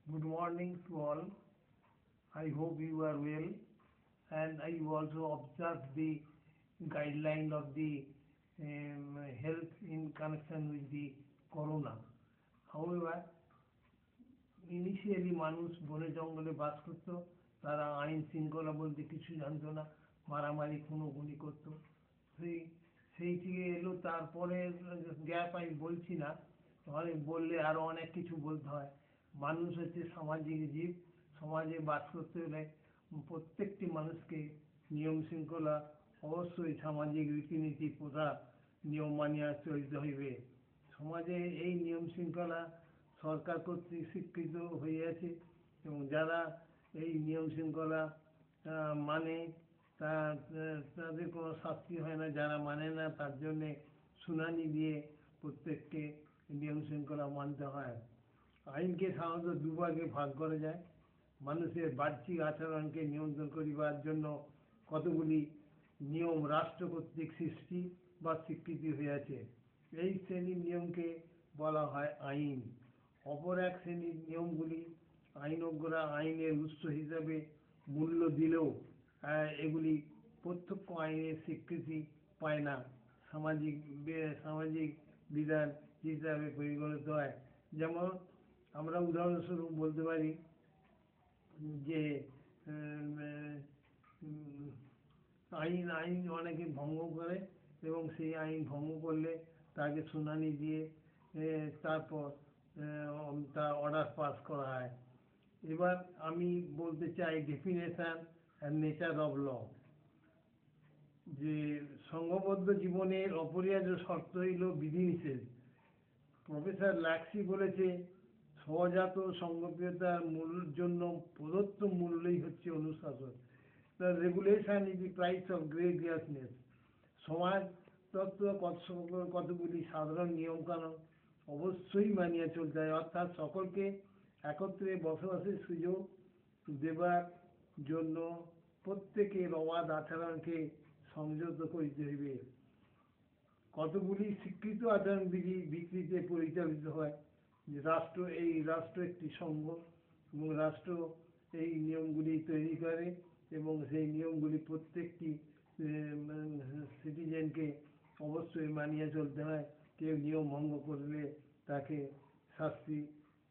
Good morning to all. I hope you are well, and I also observe the guideline of the health in connection with the corona. However, initially মানুষ বনে জঙ্গলে বাস করতো, তারা আইন শৃঙ্খলা বলতে কিছু জানতো না, মারামারি খুনোখুনি করতো। সেই সেই থেকে এলো, তারপরে গ্যাপ আমি বলছি না, অনেক বললে আরও অনেক কিছু বলতে হয়। মানুষ হচ্ছে সামাজিক জীব, সমাজে বাস করতে হলে প্রত্যেকটি মানুষকে নিয়ম শৃঙ্খলা অবশ্যই সামাজিক রীতিনীতি প্রথা নিয়ম মানিয়া চলতে হইবে। সমাজে এই নিয়ম শৃঙ্খলা সরকার কর্তৃক স্বীকৃত হইয়াছে, এবং যারা এই নিয়ম শৃঙ্খলা মানে তাদের কোনো শাস্তি হয় না, যারা মানে না তার জন্যে শুনানি দিয়ে প্রত্যেককে নিয়ম শৃঙ্খলা মানতে হয়। আইনকে সাধারণত দুভাগে ভাগ করা যায়। মানুষের বাহ্যিক আচরণকে নিয়ন্ত্রণ করিবার জন্য কতগুলি নিয়ম রাষ্ট্র কর্তৃক সৃষ্টি বা স্বীকৃতি হইয়াছে। এই শ্রেণীর নিয়মকে বলা হয় আইন। অপর এক শ্রেণীর নিয়মগুলি আইনজ্ঞরা আইনের উৎস হিসাবে মূল্য দিলেও এগুলি প্রত্যক্ষ আইনের স্বীকৃতি পায় না, সামাজিক সামাজিক বিধান হিসাবে পরিগণিত হয়। যেমন আমরা উদাহরণস্বরূপ বলতে পারি যে আইন আইন অনেকে ভঙ্গ করে, এবং সেই আইন ভঙ্গ করলে তাকে শুনানি দিয়ে তারপর তার অর্ডার পাস করা হয়। এবার আমি বলতে চাই definition and nature of law. যে সংঘবদ্ধ জীবনের অপরিহার্য শর্ত হইল বিধিনিষেধ। প্রফেসর লাক্সি বলেছে, সহজাত সংঘপ্রিয়তার মূলের জন্য প্রদত্ত মূল্যই হচ্ছে অনুশাসন। The regulation is the price of grievousness. সমাজ তত্ত্ব কতগুলি সাধারণ নিয়মকানুন অবশ্যই মানিয়ে চলতে হয়, অর্থাৎ সকলকে একত্রে বসবাসের সুযোগ দেবার জন্য প্রত্যেকের অবাধ আচরণকে সংযত করিতে হইবে। কতগুলি স্বীকৃত আচরণবিধি বিকৃতিতে পরিচালিত হয়। যে রাষ্ট্র একটি সংঘ, এবং রাষ্ট্র এই নিয়মগুলি তৈরি করে, এবং সেই নিয়মগুলি প্রত্যেকটি সিটিজেনকে অবশ্যই মানিয়ে চলতে হয়। কেউ নিয়ম ভঙ্গ করলে তাকে শাস্তি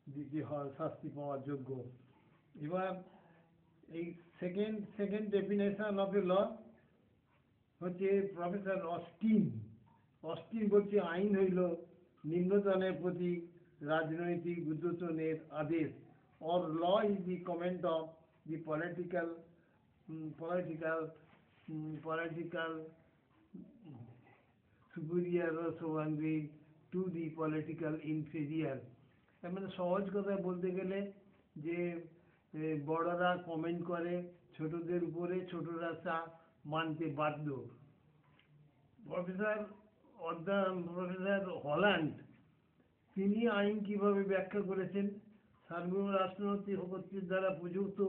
দিতে হয়, শাস্তি পাওয়ার যোগ্য। এবার এই সেকেন্ড ডেফিনেশন অফ এ ল হচ্ছে প্রফেসর অস্টিন বলছে, আইন হইল নিম্নতনের প্রতি রাজনৈতিক উদ্বোধনের আদেশ। or law is the comment of the political superior or sovereign to the political inferior। মানে সহজ কথায় বলতে গেলে যে বড়রা কমেন্ট করে ছোটদের উপরে, ছোটরা তা মানতে বাধ্য। প্রফেসর হল্যান্ড তিনি আইন কিভাবে ব্যাখ্যা করেছেন? সার্বভৌম রাষ্ট্রপতি কর্তৃক দ্বারা প্রযুক্ত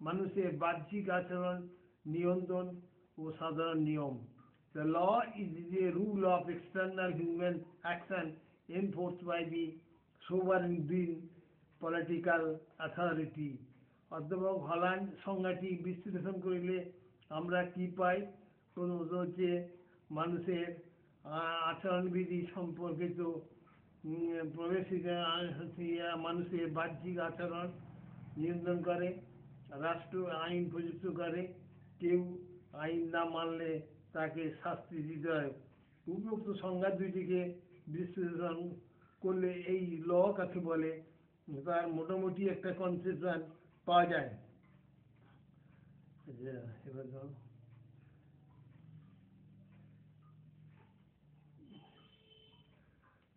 মানুষের বাহ্যিক আচরণ নিয়ন্ত্রণ ও সাধারণ নিয়ম। The law is a rule of external human action enforced by the sovereign political authority। অধ্যাপক হল্যান্ড সংজ্ঞাটি বিশ্লেষণ করিলে আমরা কি পাই? প্রথমত হচ্ছে মানুষের আচরণবিধি সম্পর্কিত প্রবেশিকা মানুষের বাহ্যিক আচরণ নিয়ন্ত্রণ করে, রাষ্ট্র আইন প্রযুক্ত করে, কেউ আইন না মানলে তাকে শাস্তি দিতে হয়। উপরোক্ত সংজ্ঞা দুইটিকে বিশ্লেষণ করলে এই ল কাকে বলে তার মোটামুটি একটা কনসেপশন পাওয়া যায়। এবার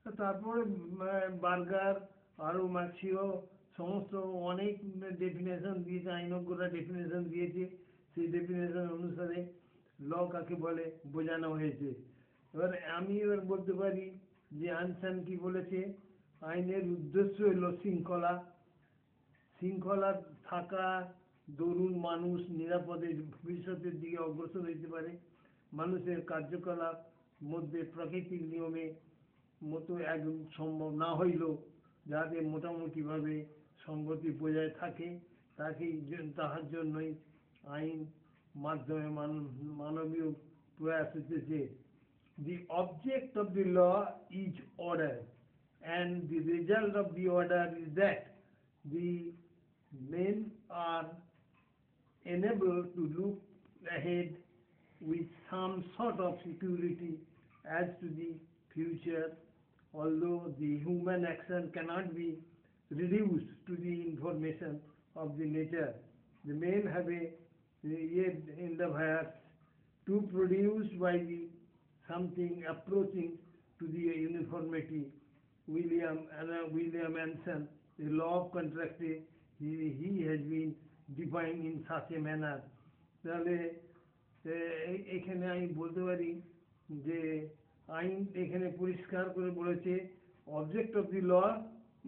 তারপরে বার্গার আরও মার্ক্সীয় সমস্ত অনেক ডেফিনেশন দিয়েছে, আইনজ্ঞরা ডেফিনেশন দিয়েছে। সেই ডেফিনেশন অনুসারে ল কাকে বলে বোঝানো হয়েছে। আমি বলতে পারি যে আনসান কি বলেছে, আইনের উদ্দেশ্য হলো শৃঙ্খলা থাকা দরুন মানুষ নিরাপদে ভবিষ্যতের দিকে অগ্রসর হইতে পারে। মানুষের কার্যকলাপ মধ্যে প্রাকৃতিক নিয়মে মতো এক সম্ভব না হইলেও যাতে মোটামুটিভাবে সংগতি বজায় থাকে তাহার জন্যই আইন মাধ্যমে মানবীয় প্রয়াস হচ্ছে। The object of the law is order, and the result of the order is that the men are enabled to look ahead with some sort of security as to the future, although the human action cannot be reduced to the information of the nature. The men have yet endeavors to produce by the something approaching to the uniformity. William Anson, the law of contract, he has been defined in such a manner. তাহলে এখানে আমি বলতে পারি যে আইন এখানে পরিষ্কার করে বলেছে, object of the law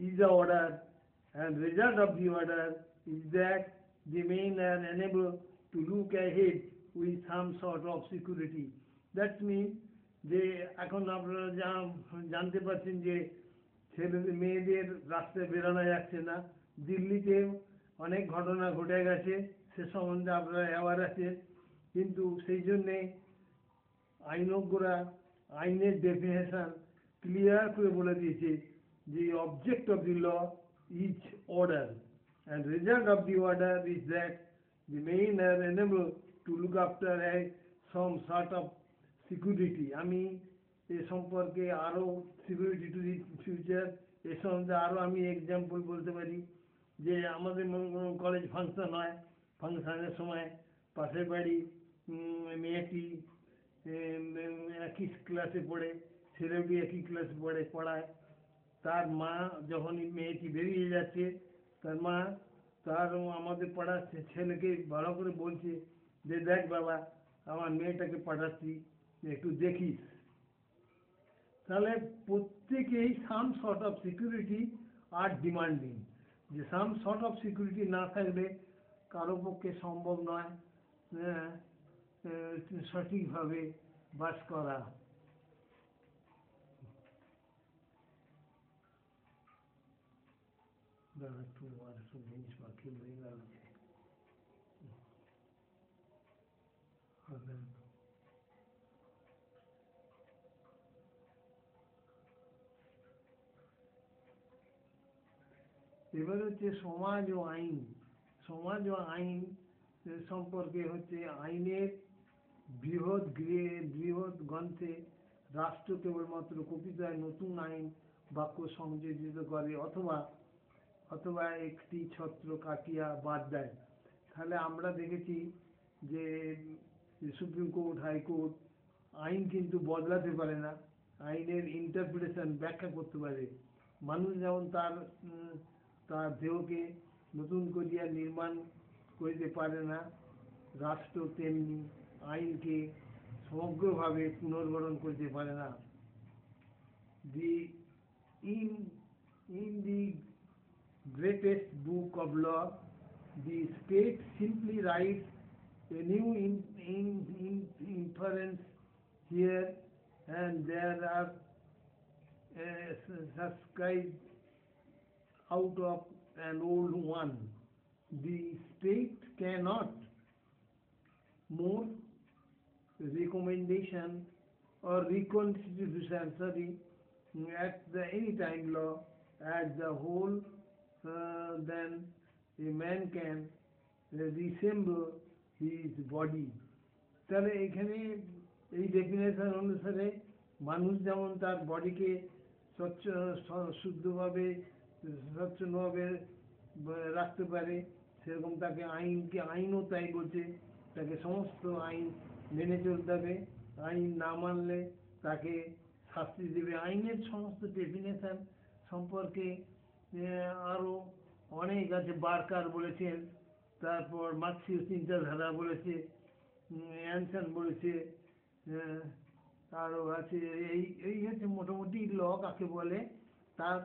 is the order and result of the order is that the men are enabled to look ahead with some sort of security. That means যে এখন আপনারা জানতে পারছেন যে মেয়েদের রাস্তায় বেরোনো যাচ্ছে না, দিল্লিতে অনেক ঘটনা ঘটে গেছে, সে সম্বন্ধে আপনারা অ্যাওয়ার আছেন, কিন্তু সেই জন্যে আইনজ্ঞরা আইনের ডেফিনেশন ক্লিয়ার করে বলে দিয়েছে যে object of the law is order and result of the order is that the men are enabled to look after some sort of security. আমি এ সম্পর্কে আরও সিকিউরিটি টু দি ফিউচার এ সম্বন্ধে আরও আমি এক্সাম্পল বলতে পারি যে আমাদের কলেজ ফাংশন হয়, ফাংশনের সময় পাশের বাড়ি মেয়েটি একই ক্লাসে পড়ে, ছেলেটি একই ক্লাসে পড়ায়, তার মা যখন মেয়েটি বেরিয়ে যাচ্ছে, তার মা আমাদের পাড়ার ছেলেকে ভালো করে বলছে যে দেখ বাবা, আমার মেয়েটাকে পাঠাচ্ছি, একটু দেখিস। তাহলে প্রত্যেকেই সাম শর্ট অফ সিকিউরিটি আর ডিমান্ডিং, যে সাম শর্ট অফ সিকিউরিটি না থাকলে কারো পক্ষে সম্ভব নয় সঠিকভাবে বাস করা। জিনিস বাকি হয়ে গেল। এবার হচ্ছে সমাজ ও আইন। সমাজ ও আইন সম্পর্কে হচ্ছে আইনের বৃহৎ গ্রন্থে রাষ্ট্র কেবলমাত্র কবিতায় নতুন আইন বাক্য সংযোজিত করে অথবা একটি ছত্র কাটিয়া বাদ দেয়। তাহলে আমরা দেখেছি যে সুপ্রিম কোর্ট, হাইকোর্ট আইন কিন্তু বদলাতে পারে না, আইনের ইন্টারপ্রিটেশন ব্যাখ্যা করতে পারে। মানুষ যেমন তার দেহকে নতুন করিয়া নির্মাণ করিতে পারে না, রাষ্ট্র তেমনি আইনকে সমগ্রভাবে পুনর্গঠন করতে পারে না। In the greatest book of law, the state simply writes a new inference here and there are subscribed out of an old one. The state cannot more recommendation or reconstitution at the any time law as the whole then a man can resemble his body. তাহলে এখানে এই definition অনুসারে মানুষ যেমন তার বডিকে শুদ্ধভাবে স্বচ্ছভাবে রাখতে পারে, সেরকম তাকে আইনও তাই বলছে, তাকে সমস্ত আইন মেনে চলতে হবে, আইন না মানলে তাকে শাস্তি দেবে। আইনের সমস্ত ডেফিনেশন সম্পর্কে আরও অনেক আছে। বার্কার বলেছেন, তারপর মার্ক্সীয় চিন্তাধারা বলেছে, অ্যানসন বলেছে, আরও আছে। এই হচ্ছে মোটামুটি ল কাকে বলে তার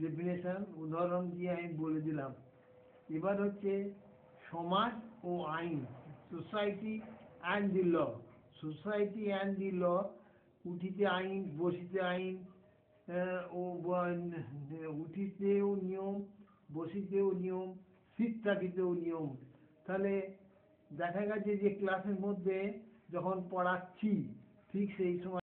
ডেফিনেশন উদাহরণ দিয়ে আমি বলে দিলাম। এবার হচ্ছে সমাজ ও আইন, society and the law. Society and the law, উঠিতে আইন, বসিতে আইন, ও উঠিতেও নিয়ম, বসিতেও নিয়ম, সিট থাকিতেও নিয়ম। তাহলে দেখা গেছে যে ক্লাসের মধ্যে যখন পড়াচ্ছি ঠিক সেই সময়